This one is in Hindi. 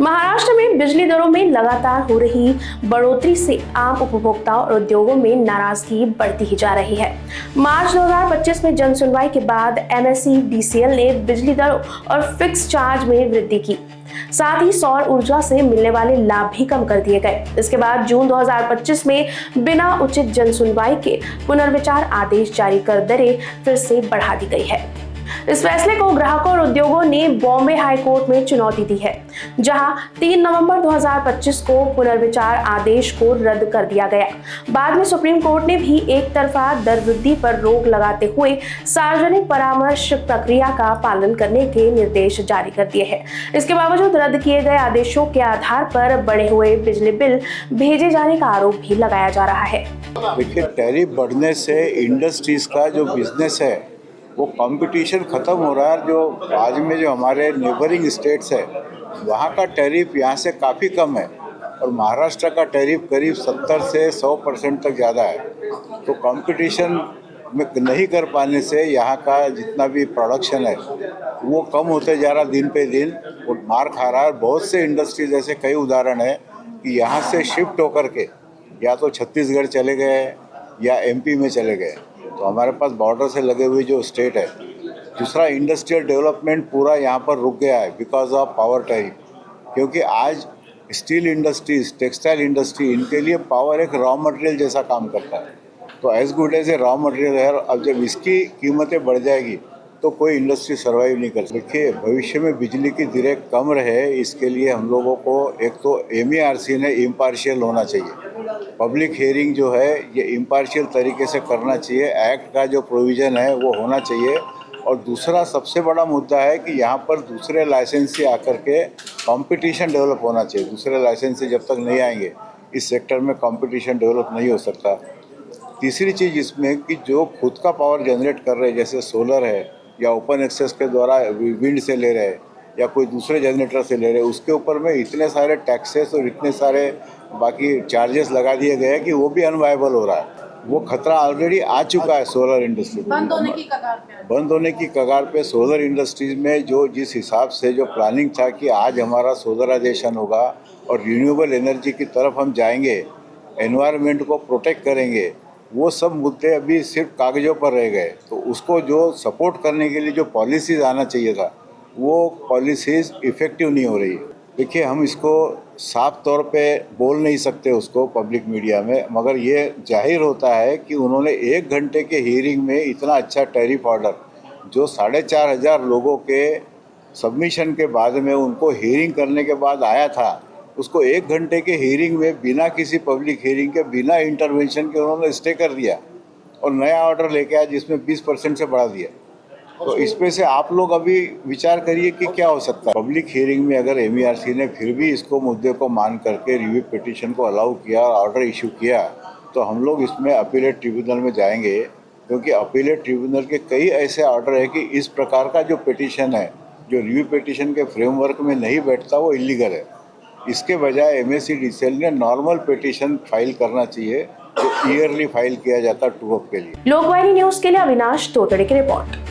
महाराष्ट्र में बिजली दरों में लगातार हो रही बढ़ोतरी से आम उपभोक्ताओं और उद्योगों में नाराजगी बढ़ती ही जा रही है। मार्च 2025 में जन सुनवाई के बाद MSEDCL ने बिजली दरों और फिक्स चार्ज में वृद्धि की, साथ ही सौर ऊर्जा से मिलने वाले लाभ भी कम कर दिए गए। इसके बाद जून 2025 में बिना उचित जन सुनवाई के पुनर्विचार आदेश जारी कर दरें फिर से बढ़ा दी गई है। इस फैसले को ग्राहकों और उद्योगों ने बॉम्बे हाई कोर्ट में चुनौती दी है, जहां 3 नवंबर 2025 को पुनर्विचार आदेश को रद्द कर दिया गया। बाद में सुप्रीम कोर्ट ने भी एक तरफा दर वृद्धि पर रोक लगाते हुए सार्वजनिक परामर्श प्रक्रिया का पालन करने के निर्देश जारी कर दिए हैं। इसके बावजूद रद्द किए गए आदेशों के आधार पर बढ़े हुए बिजली बिल भेजे जाने का आरोप भी लगाया जा रहा है। देखिए, टैरिफ बढ़ने से इंडस्ट्रीज का जो बिजनेस है वो कंपटीशन ख़त्म हो रहा है। जो आज में जो हमारे नेबरिंग स्टेट्स है वहाँ का टैरिफ यहाँ से काफ़ी कम है और महाराष्ट्र का टैरिफ करीब 70 से 100% तक ज़्यादा है। तो कंपटीशन में नहीं कर पाने से यहाँ का जितना भी प्रोडक्शन है वो कम होते जा रहा दिन पे दिन और मार खा रहा है। बहुत से इंडस्ट्रीज ऐसे कई उदाहरण है कि यहाँ से शिफ्ट होकर के या तो छत्तीसगढ़ चले गए या MP में चले गए। तो हमारे पास बॉर्डर से लगे हुए जो स्टेट है, दूसरा इंडस्ट्रियल डेवलपमेंट पूरा यहाँ पर रुक गया है बिकॉज ऑफ पावर टैरिफ। क्योंकि आज स्टील इंडस्ट्रीज, टेक्सटाइल इंडस्ट्री, इनके लिए पावर एक रॉ मटेरियल जैसा काम करता है। तो as good as a raw material है। अब जब इसकी कीमतें बढ़ जाएगी तो कोई इंडस्ट्री सर्वाइव नहीं कर सकती। देखिए, भविष्य में बिजली की दरें कम रहे इसके लिए हम लोगों को एक तो MERC ने इम्पार्शियल होना चाहिए। पब्लिक हियरिंग जो है ये इम्पार्शियल तरीके से करना चाहिए। एक्ट का जो प्रोविज़न है वो होना चाहिए। और दूसरा सबसे बड़ा मुद्दा है कि यहाँ पर दूसरे लाइसेंसी आकर के कंपटीशन डेवलप होना चाहिए। दूसरे लाइसेंसी जब तक नहीं आएंगे इस सेक्टर में कंपटीशन डेवलप नहीं हो सकता। तीसरी चीज़ इसमें कि जो खुद का पावर जनरेट कर रहे हैं जैसे सोलर है या ओपन एक्सेस के द्वारा विंड से ले रहे हैं या कोई दूसरे जनरेटर से ले रहे हैं, उसके ऊपर में इतने सारे टैक्सेस और इतने सारे बाकी चार्जेस लगा दिए गए हैं कि वो भी अनवायबल हो रहा है। वो खतरा ऑलरेडी आ चुका है सोलर इंडस्ट्री बंद होने की कगार पे सोलर इंडस्ट्रीज में जो जिस हिसाब से जो प्लानिंग था कि आज हमारा सोलराइजेशन होगा और रिन्यूएबल एनर्जी की तरफ हम जाएंगे, एनवायरनमेंट को प्रोटेक्ट करेंगे, वो सब मुद्दे अभी सिर्फ कागज़ों पर रह गए। तो उसको जो सपोर्ट करने के लिए जो पॉलिसीज़ आना चाहिए था वो पॉलिसीज़ इफ़ेक्टिव नहीं हो रही। देखिए, हम इसको साफ तौर पे बोल नहीं सकते उसको पब्लिक मीडिया में, मगर ये जाहिर होता है कि उन्होंने 1 घंटे के हियरिंग में इतना अच्छा टैरिफ ऑर्डर जो 4,500 लोगों के सबमिशन के बाद में उनको हियरिंग करने के बाद आया था, उसको 1 घंटे के हियरिंग में बिना किसी पब्लिक हियरिंग के, बिना इंटरवेंशन के उन्होंने स्टे कर दिया और नया ऑर्डर लेके आया जिसमें 20% से बढ़ा दिया। तो इसमें से आप लोग अभी विचार करिए कि क्या हो सकता है। पब्लिक हियरिंग में अगर MERC ने फिर भी इसको मुद्दे को मान करके रिव्यू पिटीशन को अलाउ किया और ऑर्डर इशू किया तो हम लोग इसमें अपीलेट ट्रिब्यूनल में जाएंगे। क्योंकि अपीलेट ट्रिब्यूनल के कई ऐसे ऑर्डर है कि इस प्रकार का जो पिटीशन है जो रिव्यू पिटीशन के फ्रेमवर्क में नहीं बैठता वो इलीगल है। इसके बजाय MSEDCL ने नॉर्मल पिटीशन फाइल करना चाहिए जो ईयरली फाइल किया जाता ट्रू अप के लिए। लोकवाहिनी न्यूज के लिए अविनाश तोतड़े की रिपोर्ट।